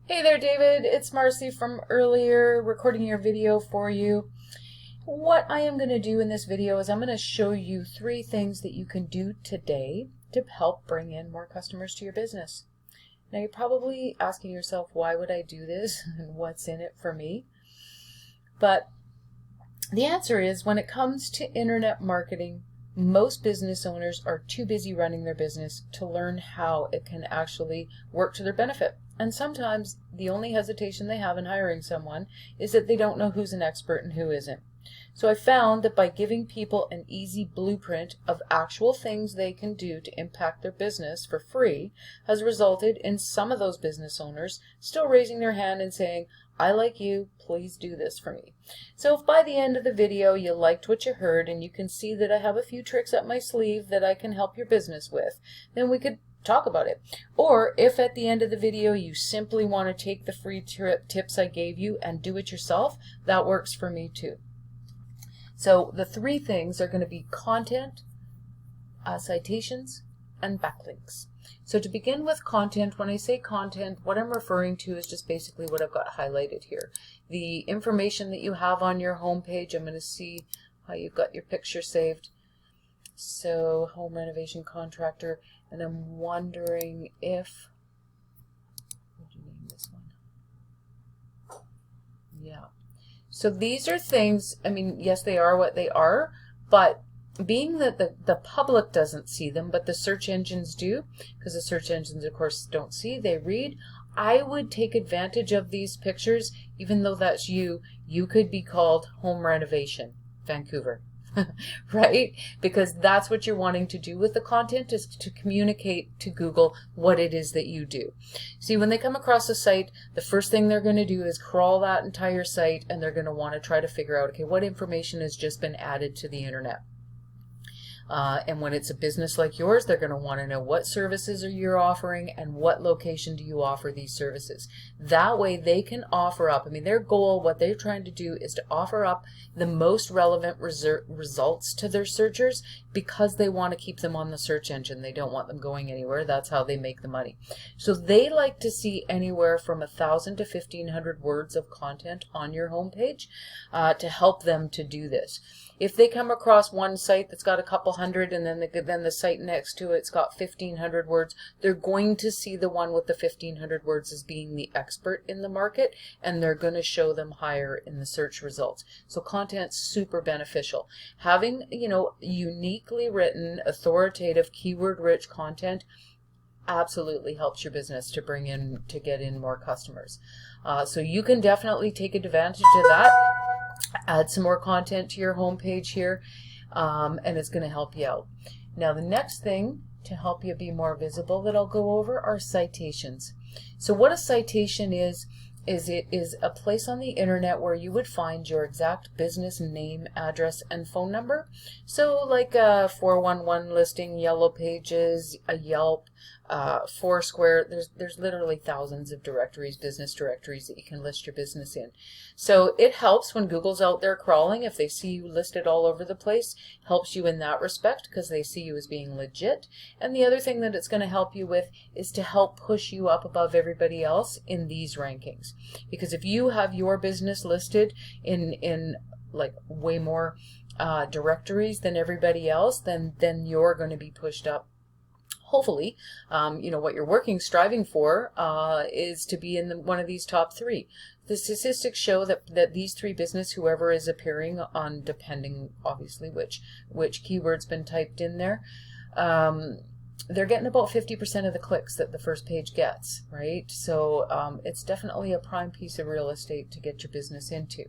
Hey there, David. It's Marcy from earlier, recording your video for you. What I am going to do in this video is I'm going to show you 3 things that you can do today to help bring in more customers to your business. Now, you're probably asking yourself, why would I do this and what's in it for me? But the answer is, when it comes to internet marketing, most business owners are too busy running their business to learn how it can actually work to their benefit. And sometimes the only hesitation they have in hiring someone is that they don't know who's an expert and who isn't. So I found that by giving people an easy blueprint of actual things they can do to impact their business for free has resulted in some of those business owners still raising their hand and saying, I like you, please do this for me. So if by the end of the video you liked what you heard and you can see that I have a few tricks up my sleeve that I can help your business with, then we could talk about it. Or if at the end of the video you simply want to take the free tips I gave you and do it yourself, that works for me too. So the 3 things are going to be content, citations, and backlinks. So to begin with content, when I say content, what I'm referring to is just basically what I've got highlighted here. The information that you have on your home page. I'm going to see how you've got your picture saved. So home renovation contractor, and I'm wondering if, what did you name this one? Yeah. So these are things, I mean, yes, they are what they are, but being that the public doesn't see them, but the search engines do, because the search engines, of course, don't see, they read, I would take advantage of these pictures, even though that's you. You could be called Home Renovation, Vancouver. Right? Because that's what you're wanting to do with the content, is to communicate to Google what it is that you do. See, when they come across a site, the first thing they're going to do is crawl that entire site, and they're going to want to try to figure out, okay, what information has just been added to the internet. And when it's a business like yours, they're going to want to know what services are you offering and what location do you offer these services. That way they can offer up, I mean, their goal, what they're trying to do is to offer up the most relevant results to their searchers, because they want to keep them on the search engine. They don't want them going anywhere. That's how they make the money. So they like to see anywhere from 1,000 to 1,500 words of content on your homepage to help them to do this. If they come across one site that's got a couple hundred, and then the site next to it's got 1,500 words, they're going to see the one with the 1,500 words as being the expert in the market, and they're going to show them higher in the search results. So content's super beneficial. Having, uniquely written, authoritative, keyword-rich content absolutely helps your business to get in more customers. So you can definitely take advantage of that. Add some more content to your homepage here, and it's going to help you out. Now, the next thing to help you be more visible that I'll go over are citations. So what a citation is it is a place on the internet where you would find your exact business name, address, and phone number. So like a 411 listing, Yellow Pages, a Yelp, Foursquare. There's literally thousands of directories, business directories, that you can list your business in. So it helps when Google's out there crawling. If they see you listed all over the place, helps you in that respect, because they see you as being legit. And the other thing that it's going to help you with is to help push you up above everybody else in these rankings. Because if you have your business listed in like way more directories than everybody else, then you're going to be pushed up. Hopefully, what you're striving for is to be in one of these top 3. The statistics show that these 3 business, whoever is appearing on, depending obviously which keyword's been typed in there, they're getting about 50% of the clicks that the first page gets, right? So it's definitely a prime piece of real estate to get your business into.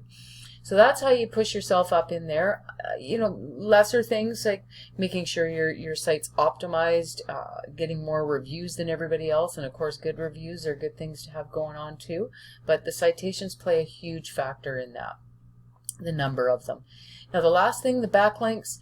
So that's how you push yourself up in there. Lesser things like making sure your site's optimized, getting more reviews than everybody else, and of course good reviews are good things to have going on too. But the citations play a huge factor in that, the number of them. Now the last thing, the backlinks.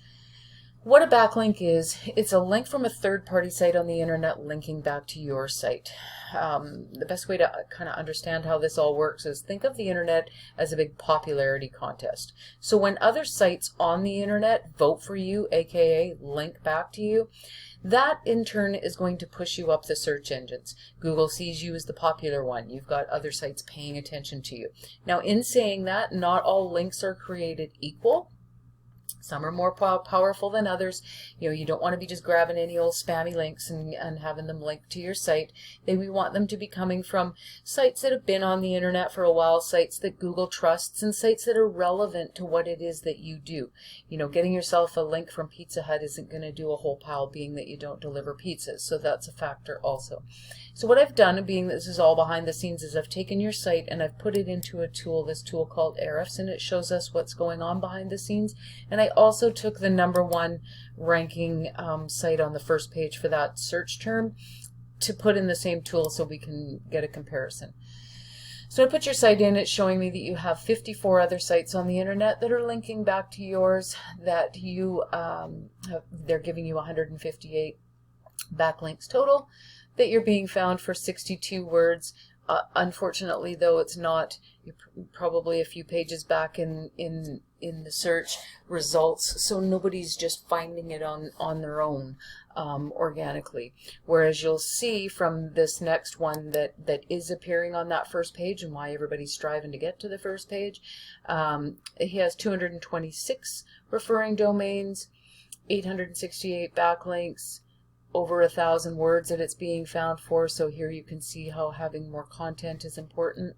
What a backlink is, it's a link from a third-party site on the internet linking back to your site. The best way to kind of understand how this all works is think of the internet as a big popularity contest. So when other sites on the internet vote for you, aka link back to you, that in turn is going to push you up the search engines. Google sees you as the popular one. You've got other sites paying attention to you. Now, in saying that, not all links are created equal. Some are more powerful than others. You know, you don't want to be just grabbing any old spammy links and having them linked to your site. We want them to be coming from sites that have been on the internet for a while, sites that Google trusts, and sites that are relevant to what it is that you do. You know, getting yourself a link from Pizza Hut isn't going to do a whole pile, being that you don't deliver pizzas. So that's a factor also. So what I've done, being that this is all behind the scenes, is I've taken your site and I've put it into a tool, this tool called Ahrefs, and it shows us what's going on behind the scenes. And I also took the #1 ranking site on the first page for that search term to put in the same tool so we can get a comparison. So I put your site in, it's showing me that you have 54 other sites on the internet that are linking back to yours, that you they're giving you 158 backlinks total, that you're being found for 62 words. Unfortunately, though, it's not, you're probably a few pages back in the search results, so nobody's just finding it on their own organically. Whereas you'll see from this next one that is appearing on that first page, and why everybody's striving to get to the first page. He has 226 referring domains, 868 backlinks, over 1,000 words that it's being found for. So here you can see how having more content is important.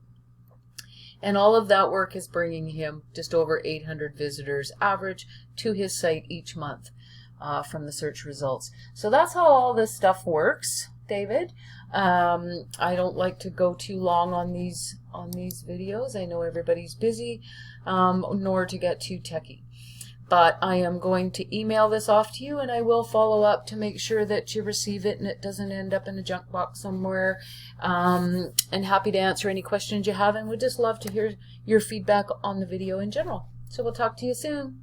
And all of that work is bringing him just over 800 visitors average to his site each month from the search results. So that's how all this stuff works, David. I don't like to go too long on these videos. I know everybody's busy, nor to get too techy. But I am going to email this off to you, and I will follow up to make sure that you receive it and it doesn't end up in a junk box somewhere. And happy to answer any questions you have, and would just love to hear your feedback on the video in general. So we'll talk to you soon.